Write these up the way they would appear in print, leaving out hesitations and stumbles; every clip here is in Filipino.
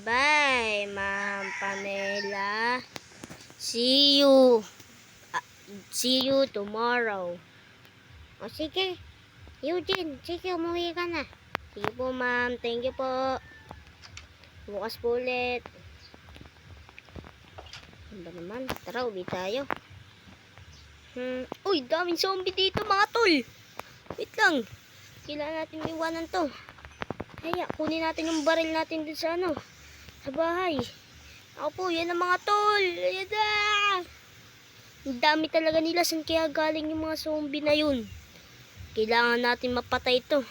Bye, Ma'am Pamela. See you. See you tomorrow. O sige. Eugene, sige, umuwi ka na. Sige po, ma'am. Thank you po. Bukas po ulit. Ano ba naman? Tara, uwi tayo. Uy, daming zombie dito, mga tol. Wait lang. Kailangan natin iwanan to. Kaya, kunin natin yung baril natin dun sa sa bahay. Ako po, yan ang mga tol. Ayan na. Ang dami talaga nila. Saan kaya galing yung mga zombie na yun? Kailangan natin mapatay ito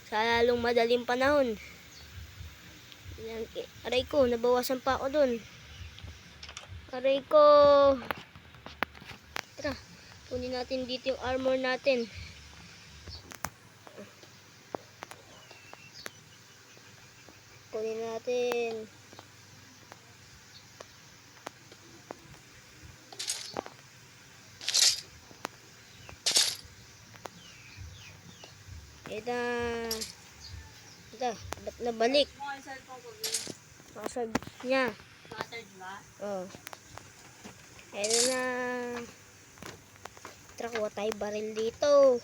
sa lalong madaling panahon. Yan, aray ko, nabawasan pa ako dun. Aray ko. Tara, kunin natin dito yung armor natin. Kunin natin. Ito. Ba't nabalik? Nakasag niya. Oh. Ito na. Tara, kuha tayo baril dito.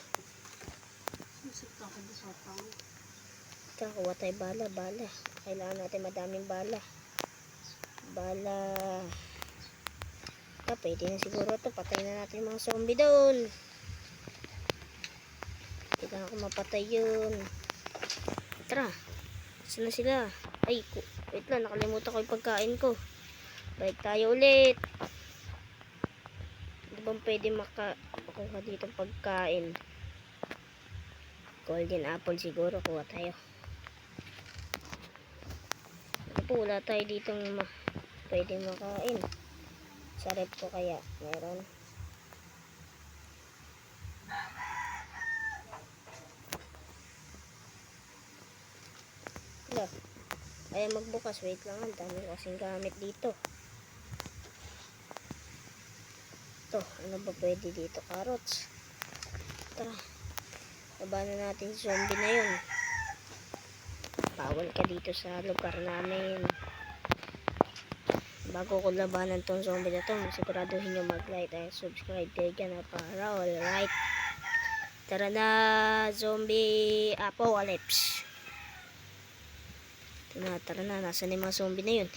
Tara, kuha tayo bala. Kailangan natin madaming bala. Pwede na siguro ito. Patay na natin yung mga zombie doon. Kailangan ko mapatay yun. Tara. Saan na sila? Ay, wait lang. Nakalimutan ko yung pagkain ko. Balik tayo ulit. Di ba pwede makakuha dito pagkain? Golden apple siguro. Kuha tayo. Po, wala tayo dito pwede makain. Sa rep ko kaya meron. Wala. Kaya magbukas. Wait lang. Ang dami kasing gamit dito. Ito. Ano ba pwede dito? Carrots. Tara. Labanan natin yung zombie na yun. Bawal ka dito sa lugar namin. Bago ko labanan tong zombie na to, siguraduhin nyo mag-like and subscribe. Tigyan na para alright. Tara na, zombie apocalypse. Tara na, nasaan yung mga zombie na yun?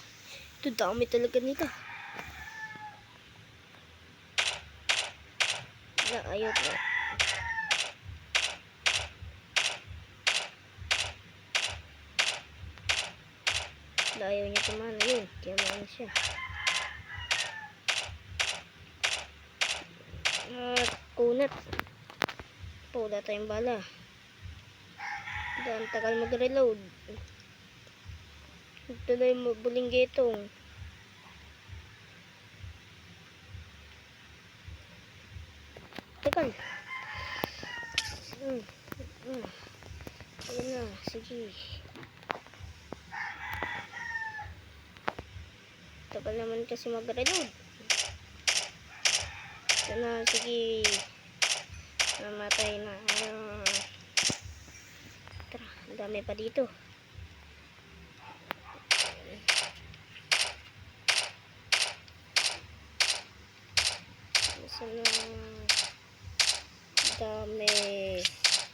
Ito, dami talaga nito. Ayaw po. Ayaw niya tumana yun. Kaya maano siya. Kunat. Wala tayong bala. Ang tagal mag-reload. Tuloy mo bulinggitong. Tagal. Ayan na. Sige. Tagal naman kasi mag-reload. Ito na, sige. Namatay na. Tara, ang dami pa dito. Saan na? Ang dami.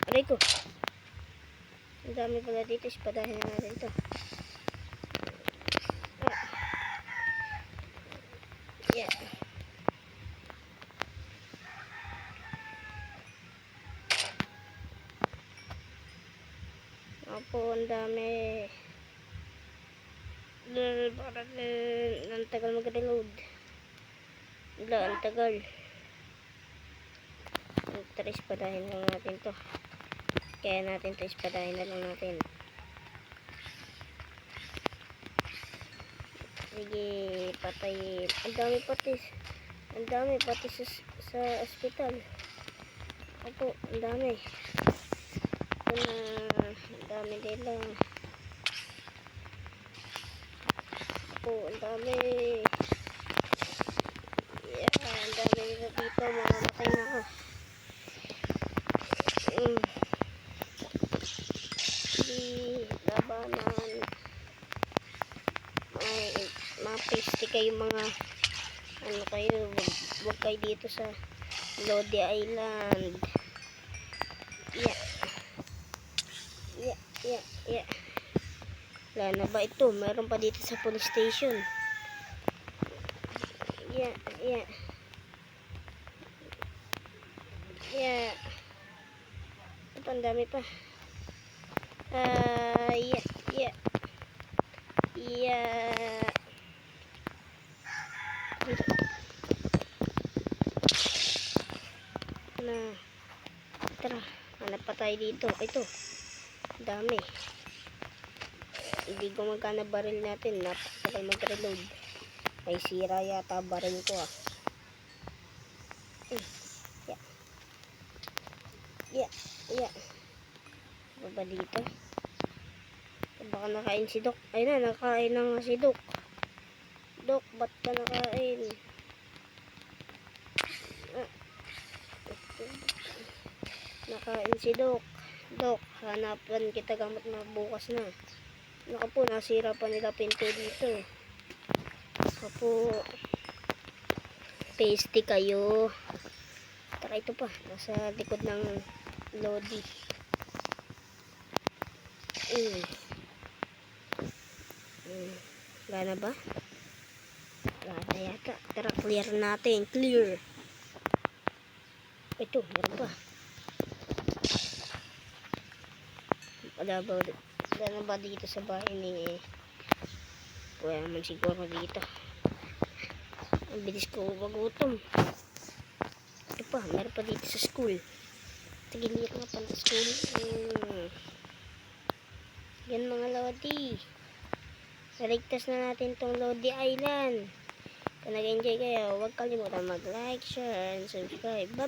Aray ko. Ang dami pala dito. Ispadahin na natin ito. Yeah. Opo, ang dami. Ang tagal mag-reload. Ang tagal. Tara, ispadahin lang natin to. Kaya natin to, ispadahin na lang natin. Sige, patayin. Ang dami pati sa ospital. Opo, ang dami. Ang dami nila. Opo, ang dami. Yeah, ang dami nila dito. Mamamatay na ako. Sige, labanan. kayo mga ano kayo, wag kayo dito sa Lodi Island. Yeah. Yeah, yeah, yeah. Wala na ba ito? Meron pa dito sa police station. Yeah, yeah. Yeah. Ito, ang dami pa. Yeah, yeah. Yeah. Na. Tara, hanap pa tayo dito. Ito. Dami. Hindi gumagana baril natin. Napakasakal mag-reload. May sira yata baril ko ah. Yeah. Yeah. Yeah. Baba dito. Baka nakain si Doc. Ayun na, nakain na nga si Doc. Doc, ba't ka nakain? Nakain si Doc. Doc, hanapan kita gamot na bukas na. Naku po, nasira pa nila pinto dito. Naku po. Pasty kayo. Tara, ito pa. Nasa likod ng Lodi. Wala na ba? Wala na yata. Tara, clear natin. Clear. Ito, meron pa. Wala na ba dito sa bahay ni Kuya man siguro dito. Ang bilis ko magutom. Ito pa, meron pa dito sa school. Tagiliit nga pa sa school. Yan mga Lodi. Naligtas na natin tong Lodi Island. Kung nag-enjoy kayo, huwag kalimutan mag-like, share, and subscribe. Bye-bye!